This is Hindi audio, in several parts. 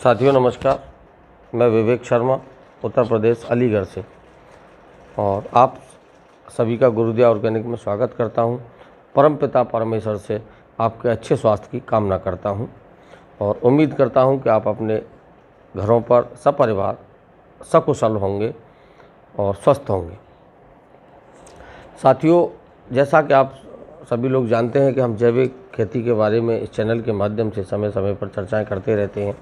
साथियों नमस्कार, मैं विवेक शर्मा उत्तर प्रदेश अलीगढ़ से और आप सभी का गुरुदिया ऑर्गेनिक में स्वागत करता हूं। परमपिता परमेश्वर से आपके अच्छे स्वास्थ्य की कामना करता हूं और उम्मीद करता हूं कि आप अपने घरों पर सपरिवार सकुशल होंगे और स्वस्थ होंगे। साथियों, जैसा कि आप सभी लोग जानते हैं कि हम जैविक खेती के बारे में इस चैनल के माध्यम से समय समय पर चर्चाएं करते रहते हैं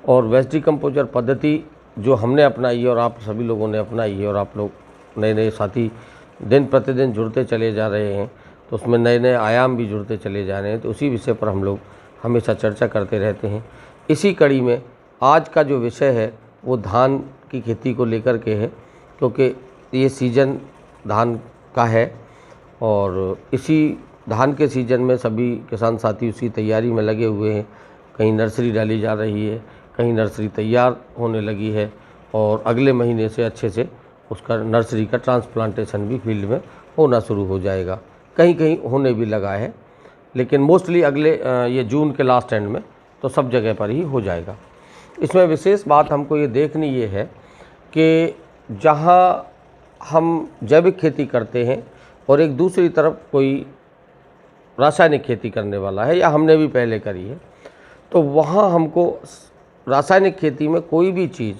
और वेस्ट डिकम्पोजर पद्धति जो हमने अपनाई है और आप सभी लोगों ने अपनाई है और आप लोग नए नए साथी दिन प्रतिदिन जुड़ते चले जा रहे हैं, तो उसमें नए नए आयाम भी जुड़ते चले जा रहे हैं। तो उसी विषय पर हम लोग हमेशा चर्चा करते रहते हैं। इसी कड़ी में आज का जो विषय है वो धान की खेती को लेकर के है, क्योंकि ये सीज़न धान का है और इसी धान के सीज़न में सभी किसान साथी उसी तैयारी में लगे हुए हैं। कहीं नर्सरी डाली जा रही है, कहीं नर्सरी तैयार होने लगी है और अगले महीने से अच्छे से उसका नर्सरी का ट्रांसप्लांटेशन भी फील्ड में होना शुरू हो जाएगा। कहीं कहीं होने भी लगा है, लेकिन मोस्टली अगले ये जून के लास्ट एंड में तो सब जगह पर ही हो जाएगा। इसमें विशेष बात हमको ये देखनी ये है कि जहाँ हम जैविक खेती करते हैं और एक दूसरी तरफ कोई रासायनिक खेती करने वाला है या हमने भी पहले करी है, तो वहाँ हमको रासायनिक खेती में कोई भी चीज़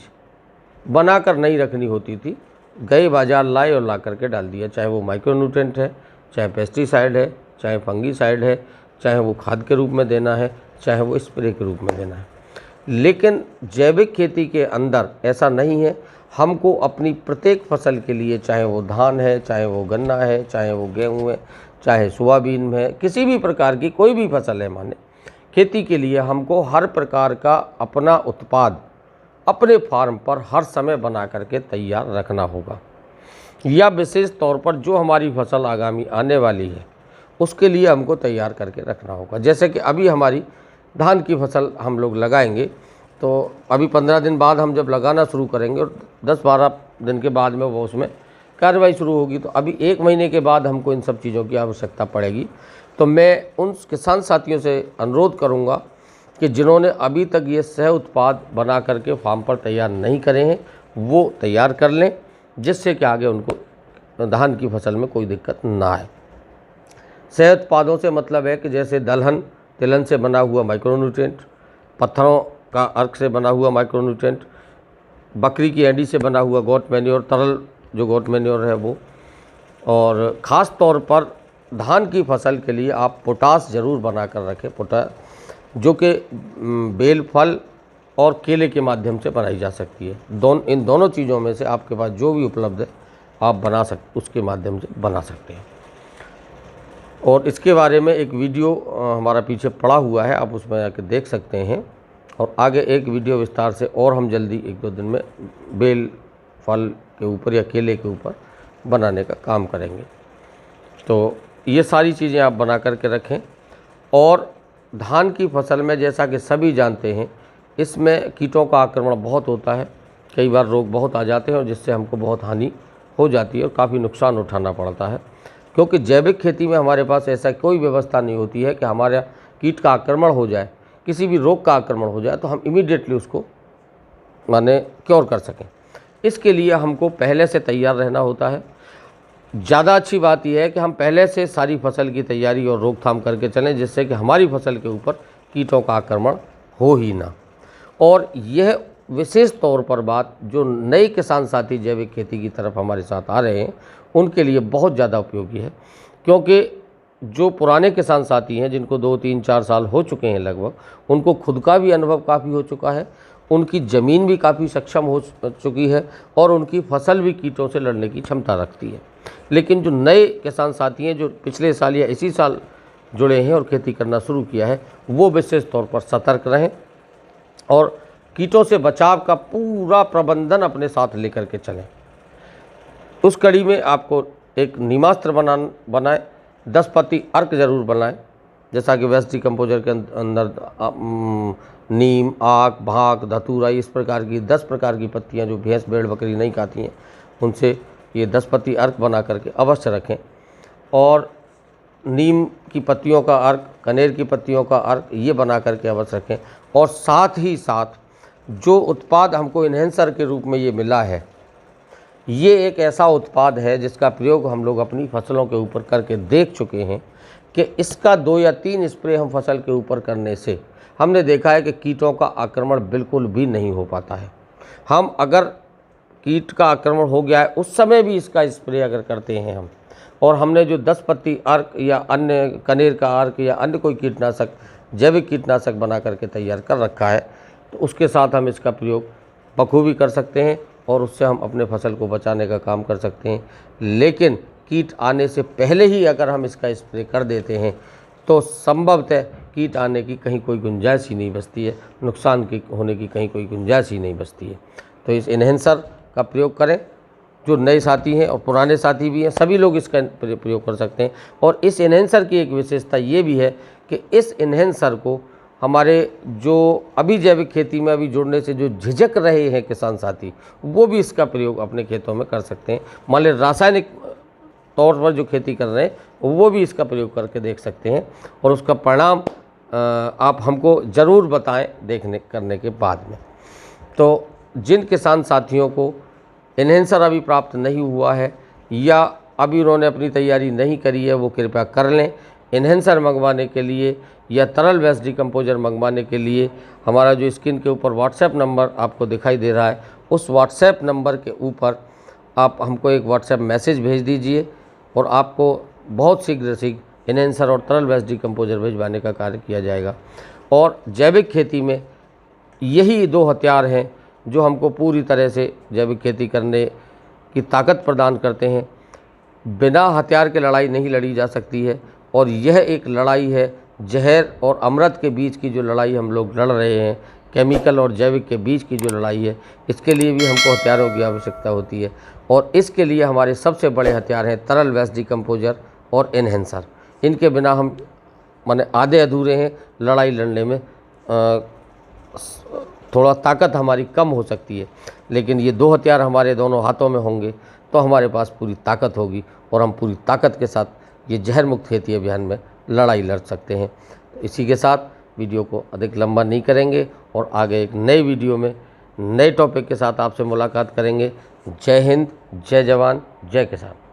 बनाकर नहीं रखनी होती थी। गए बाज़ार लाए और ला करके डाल दिया, चाहे वो माइक्रोन्यूट्रेंट है, चाहे पेस्टिसाइड है, चाहे फंगीसाइड है, चाहे वो खाद के रूप में देना है, चाहे वो स्प्रे के रूप में देना है। लेकिन जैविक खेती के अंदर ऐसा नहीं है। हमको अपनी प्रत्येक फसल के लिए, चाहे वो धान है, चाहे वो गन्ना है, चाहे वो गेहूँ है, चाहे सोयाबीन है, किसी भी प्रकार की कोई भी फसल है, माने खेती के लिए हमको हर प्रकार का अपना उत्पाद अपने फार्म पर हर समय बना करके तैयार रखना होगा। या विशेष तौर पर जो हमारी फसल आगामी आने वाली है उसके लिए हमको तैयार करके रखना होगा। जैसे कि अभी हमारी धान की फसल हम लोग लगाएंगे, तो अभी 15 दिन बाद हम जब लगाना शुरू करेंगे और 10-12 दिन के बाद में वो उसमें कार्रवाई शुरू होगी, तो अभी 1 महीने के बाद हमको इन सब चीज़ों की आवश्यकता पड़ेगी। तो मैं उन किसान साथियों से अनुरोध करूंगा कि जिन्होंने अभी तक ये सह उत्पाद बना करके फार्म पर तैयार नहीं करे हैं वो तैयार कर लें, जिससे कि आगे उनको धान की फसल में कोई दिक्कत ना आए। सह उत्पादों से मतलब है कि जैसे दलहन तिलहन से बना हुआ माइक्रोन्यूट्रेंट, पत्थरों का अर्क से बना हुआ माइक्रोन्यूट्रेंट, बकरी की एंडी से बना हुआ गोट मैन्योर, तरल जो गोट मैन्योर है वो, और ख़ास तौर पर धान की फसल के लिए आप पोटास ज़रूर बना कर रखें। पोटास जो कि बेल, फल और केले के माध्यम से बनाई जा सकती है। इन दोनों चीज़ों में से आपके पास जो भी उपलब्ध है आप उसके माध्यम से बना सकते हैं। और इसके बारे में एक वीडियो हमारा पीछे पड़ा हुआ है, आप उसमें जाकर देख सकते हैं। और आगे एक वीडियो विस्तार से और हम जल्दी 1-2 दिन में बेल, फल के ऊपर या केले के ऊपर बनाने का काम करेंगे। तो ये सारी चीज़ें आप बना करके रखें। और धान की फसल में जैसा कि सभी जानते हैं, इसमें कीटों का आक्रमण बहुत होता है। कई बार रोग बहुत आ जाते हैं और जिससे हमको बहुत हानि हो जाती है और काफ़ी नुकसान उठाना पड़ता है, क्योंकि जैविक खेती में हमारे पास ऐसा कोई व्यवस्था नहीं होती है कि हमारा कीट का आक्रमण हो जाए, किसी भी रोग का आक्रमण हो जाए तो हम इमीडिएटली उसको माने क्योर कर सकें। इसके लिए हमको पहले से तैयार रहना होता है। ज़्यादा अच्छी बात यह है कि हम पहले से सारी फसल की तैयारी और रोकथाम करके चलें, जिससे कि हमारी फसल के ऊपर कीटों का आक्रमण हो ही ना। और यह विशेष तौर पर बात जो नए किसान साथी जैविक खेती की तरफ हमारे साथ आ रहे हैं उनके लिए बहुत ज़्यादा उपयोगी है, क्योंकि जो पुराने किसान साथी हैं जिनको 2-3-4 साल हो चुके हैं लगभग, उनको खुद का भी अनुभव काफ़ी हो चुका है, उनकी ज़मीन भी काफ़ी सक्षम हो चुकी है और उनकी फसल भी कीटों से लड़ने की क्षमता रखती है। लेकिन जो नए किसान साथी हैं जो पिछले साल या इसी साल जुड़े हैं और खेती करना शुरू किया है, वो विशेष तौर पर सतर्क रहें और कीटों से बचाव का पूरा प्रबंधन अपने साथ लेकर के चलें। उस कड़ी में आपको एक नीमास्त्र बनाएं, 10 पत्ती अर्क ज़रूर बनाएं। जैसा कि वेस्ट डिकम्पोजर के अंदर नीम, आक, भाक, धतूरा, इस प्रकार की 10 प्रकार की पत्तियां जो भैंस, भेड़, बकरी नहीं खाती हैं, उनसे ये 10 पत्ती अर्क बना करके अवश्य रखें। और नीम की पत्तियों का अर्क, कनेर की पत्तियों का अर्क ये बना करके अवश्य रखें। और साथ ही साथ जो उत्पाद हमको इन्हेंसर के रूप में ये मिला है, ये एक ऐसा उत्पाद है जिसका प्रयोग हम लोग अपनी फसलों के ऊपर करके देख चुके हैं कि इसका 2 या 3 स्प्रे हम फसल के ऊपर करने से हमने देखा है कि कीटों का आक्रमण बिल्कुल भी नहीं हो पाता है। हम अगर कीट का आक्रमण हो गया है उस समय भी इसका स्प्रे अगर करते हैं हम, और हमने जो 10 पत्ती अर्क या अन्य कनेर का अर्क या अन्य कोई कीटनाशक, जैविक कीटनाशक बना करके तैयार कर रखा है, तो उसके साथ हम इसका प्रयोग बखूबी कर सकते हैं और उससे हम अपने फसल को बचाने का काम कर सकते हैं। लेकिन कीट आने से पहले ही अगर हम इसका स्प्रे कर देते हैं तो संभवतः कीट आने की कहीं कोई गुंजाइश ही नहीं बचती है, नुकसान की होने की कहीं कोई गुंजाइश ही नहीं बचती है। तो इस इन्हेंसर का प्रयोग करें। जो नए साथी हैं और पुराने साथी भी हैं, सभी लोग इसका प्रयोग कर सकते हैं। और इस इन्हेंसर की एक विशेषता ये भी है कि इस इन्हेंसर को हमारे जो अभी जैविक खेती में अभी जुड़ने से जो झिझक रहे हैं किसान साथी, वो भी इसका प्रयोग अपने खेतों में कर सकते हैं। मान लें रासायनिक तौर पर जो खेती कर रहे हैं वो भी इसका प्रयोग करके देख सकते हैं और उसका परिणाम आप हमको ज़रूर बताएं करने के बाद में। तो जिन किसान साथियों को इन्हेंसर अभी प्राप्त नहीं हुआ है या अभी उन्होंने अपनी तैयारी नहीं करी है, वो कृपया कर लें। इन्हेंसर मंगवाने के लिए या तरल वेस्ट डिकम्पोजर मंगवाने के लिए हमारा जो स्क्रीन के ऊपर व्हाट्सएप नंबर आपको दिखाई दे रहा है, उस व्हाट्सएप नंबर के ऊपर आप हमको एक व्हाट्सएप मैसेज भेज दीजिए और आपको बहुत शीघ्र इन्हेंसर और तरल वेस्ट डिकम्पोजर भिजवाने का कार्य किया जाएगा। और जैविक खेती में यही 2 हथियार हैं जो हमको पूरी तरह से जैविक खेती करने की ताकत प्रदान करते हैं। बिना हथियार के लड़ाई नहीं लड़ी जा सकती है और यह एक लड़ाई है, जहर और अमृत के बीच की जो लड़ाई हम लोग लड़ रहे हैं, केमिकल और जैविक के बीच की जो लड़ाई है, इसके लिए भी हमको हथियारों की आवश्यकता होती है। और इसके लिए हमारे सबसे बड़े हथियार हैं तरल वेस्ट डिकम्पोजर और इन्हेंसर। इनके बिना हम माने आधे अधूरे हैं, लड़ाई लड़ने में थोड़ा ताकत हमारी कम हो सकती है, लेकिन ये 2 हथियार हमारे दोनों हाथों में होंगे तो हमारे पास पूरी ताकत होगी और हम पूरी ताकत के साथ ये जहर मुक्त खेती अभियान में लड़ाई लड़ सकते हैं। तो इसी के साथ वीडियो को अधिक लंबा नहीं करेंगे और आगे एक नई वीडियो में नए टॉपिक के साथ आपसे मुलाकात करेंगे। जय हिंद, जय जवान, जय किसान।